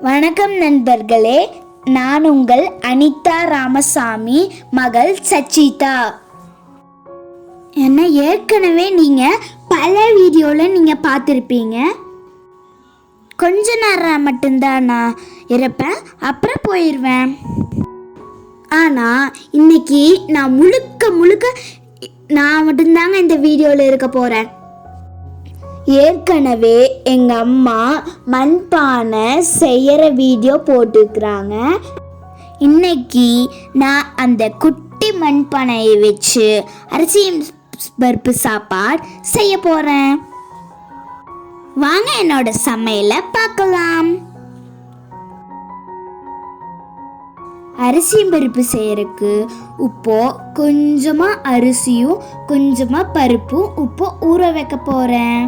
வணக்கம் நண்பர்களே, நான் உங்கள் அனிதா ராமசாமி மகள் சச்சிதா. என்ன ஏற்கனவே நீங்கள் பல வீடியோவில் நீங்கள் பார்த்துருப்பீங்க. கொஞ்ச நேரம் மட்டும்தான் நான் இருப்பேன், அப்புறம் போயிடுவேன். ஆனால் இன்னைக்கு நான் முழுக்க நான் மட்டும்தாங்க இந்த வீடியோவில் இருக்க போகிறேன். ஏற்கனவே எங்கள் அம்மா மண்பானை செய்கிற வீடியோ போட்டுக்கிறாங்க. இன்னைக்கு நான் அந்த குட்டி மண்பானையை வச்சு அரிசி பருப்பு சாப்பாடு செய்ய போகிறேன். வாங்க என்னோட சமையலை பார்க்கலாம். அரிசி பருப்பு செய்யறதுக்கு உப்போ கொஞ்சமாக அரிசியும் கொஞ்சமாக பருப்பும் உப்போ ஊற வைக்க போகிறேன்.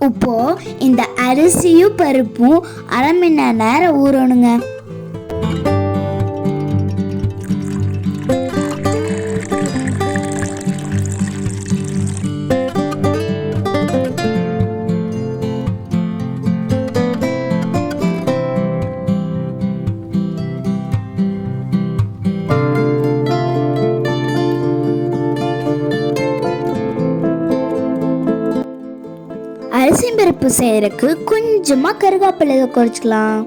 இப்போ இந்த அரிசியும் பருப்பும் அரை மணி நேரம் ஊறணுங்க. அரிசி பருப்பு செய்யறதுக்கு கொஞ்சமா கருவேப்பிலை குறைச்சிக்கலாம்.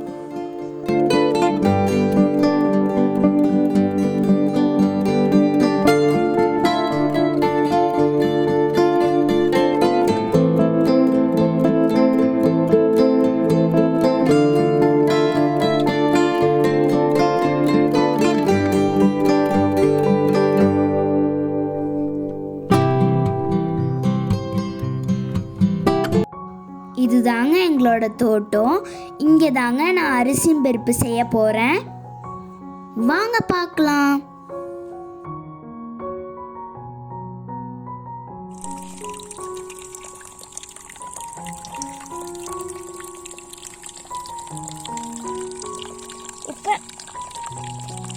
இதுதாங்க எங்களோட தோட்டம். இங்கே தாங்க நான் அரிசி பருப்பு செய்ய போகிறேன். வாங்க பார்க்கலாம்.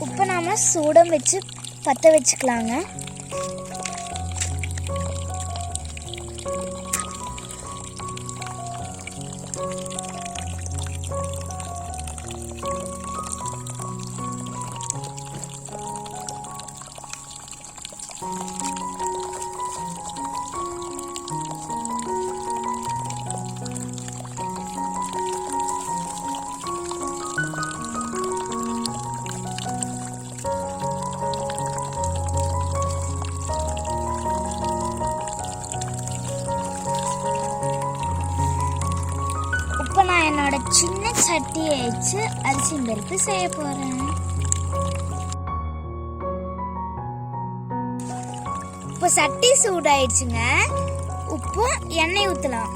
உப்பை நாம் சூடம் வச்சு பற்ற வச்சுக்கலாங்க. நான் என்னோட சின்ன சட்டியை வச்சு அரிசி பருப்பு செய்ய போறேன். இப்போ சட்டி சூடாயிடுச்சுங்க. உப்பு எண்ணெய் ஊத்தலாம்.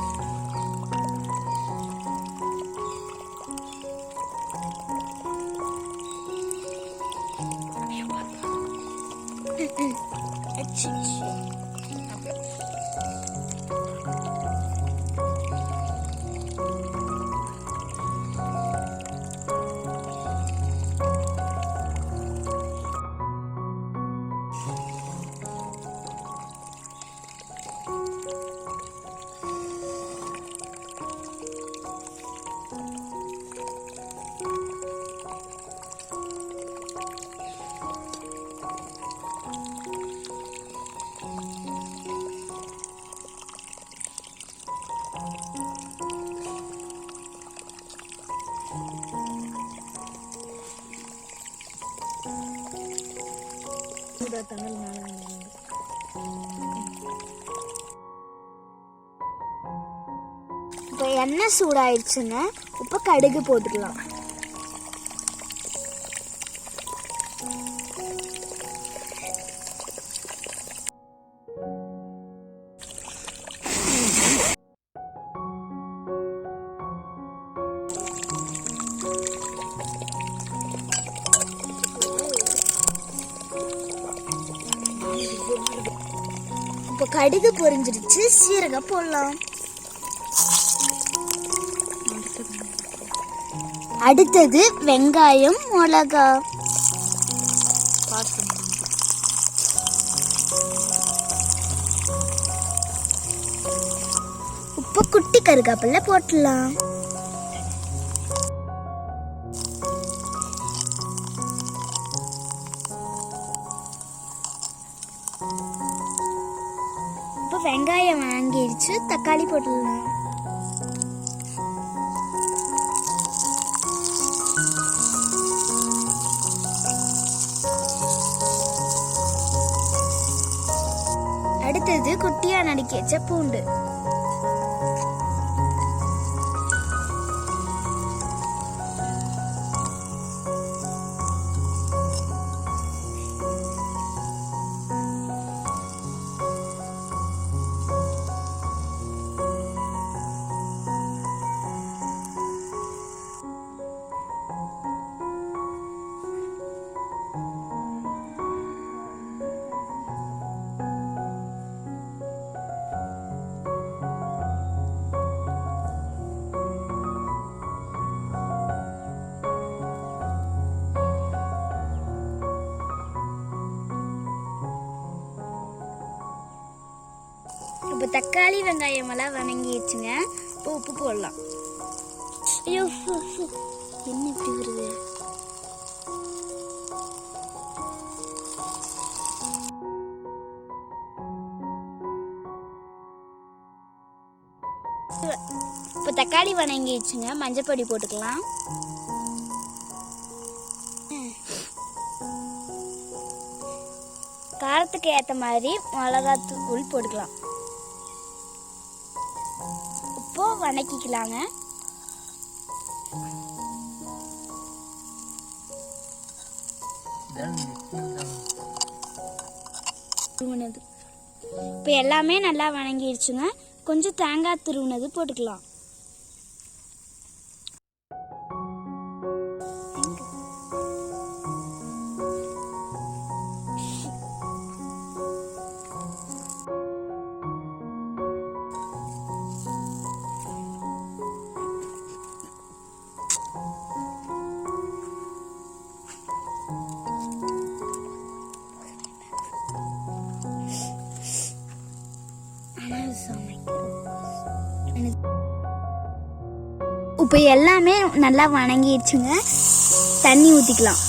இப்போ எண்ணெய் சூடாயிடுச்சுங்க. இப்போ கடுகு போட்டுக்கலாம். இப்போ கடுகு பொரிஞ்சிருச்சு, சீரகம் போடலாம். அடுத்தது வெங்காயம், மிளகா. உப்பு, குட்டி கருகாப்பில்ல போட்டுடலாம். இப்போ வெங்காயம் வாங்கிடுச்சு, தக்காளி போட்டுடலாம். அடுத்தது குட்டியா நறுக்கி வச்ச பூண்டு. இப்போ தக்காளி வெங்காயம் எல்லாம் வணங்கிடுச்சுங்க. இப்போ உப்பு போடலாம். ஐயோ என்ன இப்படி வருது? இப்போ தக்காளி வணங்கிடுச்சுங்க. மஞ்சள் பொடி போட்டுக்கலாம். காரத்துக்கு ஏற்ற மாதிரி மிளகாத்தூள் போட்டுக்கலாம். இப்போ வணக்கிக்கலாங்க. இப்போ எல்லாமே நல்லா வணங்கிடுச்சுங்க. கொஞ்சம் தேங்காய் துருவினது போட்டுக்கலாம். இப்போ எல்லாமே நல்லா வணங்கிடுச்சுங்க. தண்ணி ஊற்றிக்கலாம்.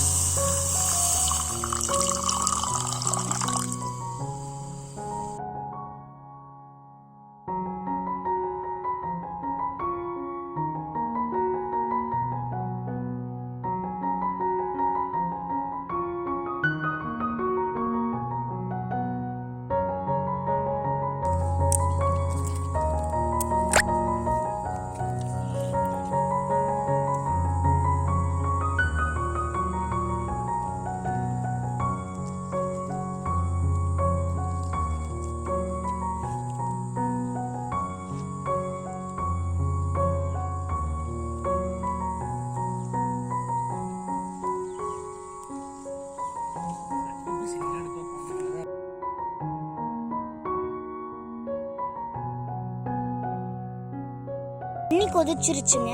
தண்ணி கொதிச்சிருச்சுங்க.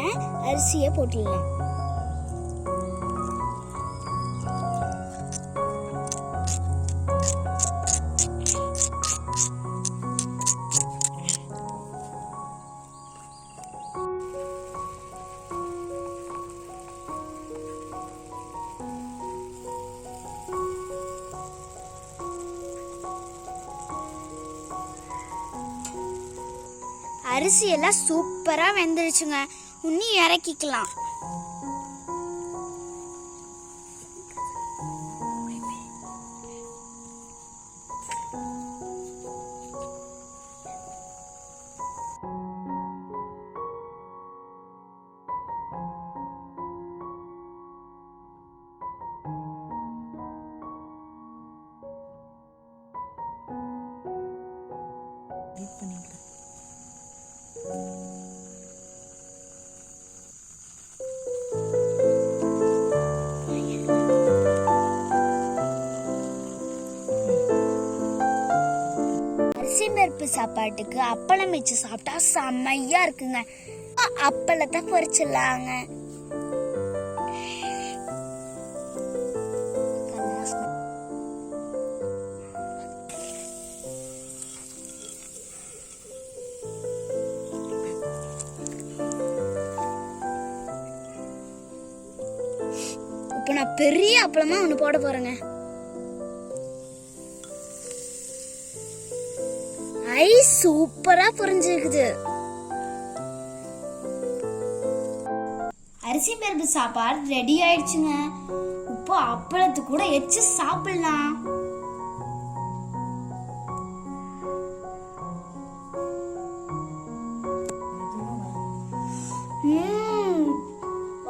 அரிசியை போட்டுடலாம். அரிசி எல்லாம் சூப்பரா வெந்துருச்சுங்க. உன்னி இறக்கிக்கலாம். பருப்பு சாப்பாட்டுக்கு அப்பளம் வச்சு சாப்பிட்டா செம்மையா இருக்குங்க. அப்பளத்தை பொரிச்சிடலாங்க. இப்போ நான் பெரிய அப்பளமா ஒன்று போட போறேங்க. ஐ சூப்பரா புரிஞ்சிருக்குது. அரிசி பருப்பு சாப்பாடு ரெடி ஆயிடுச்சுங்க. இப்போ அப்பளத்து கூட எச்சு சாப்பிடலாம்.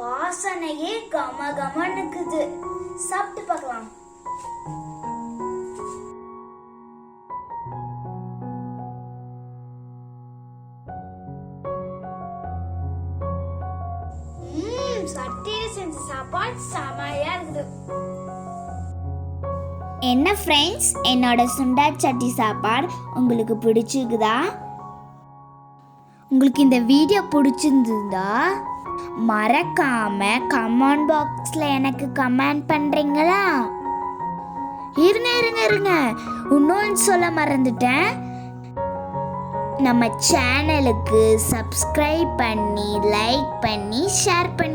வாசனையே கம கமனுக்குது. சாப்பிட்டு பார்க்கலாம். சட்டியில செஞ்ச சாப்பாடு செமையா இருக்குது. என்ன ஃப்ரெண்ட்ஸ், என்னோட சுண்டா சட்டி சாப்பாடு உங்களுக்கு பிடிச்சிருக்குதா? உங்களுக்கு இந்த வீடியோ பிடிச்சிருந்தா மறக்காம கமெண்ட் பாக்ஸ்ல எனக்கு கமெண்ட் பண்றீங்களா? இருங்க இன்னொன்று சொல்ல மறந்துட்டேன். நம்ம சேனலுக்கு சப்ஸ்கிரைப் பண்ணி லைக் பண்ணி ஷேர் பண்ணி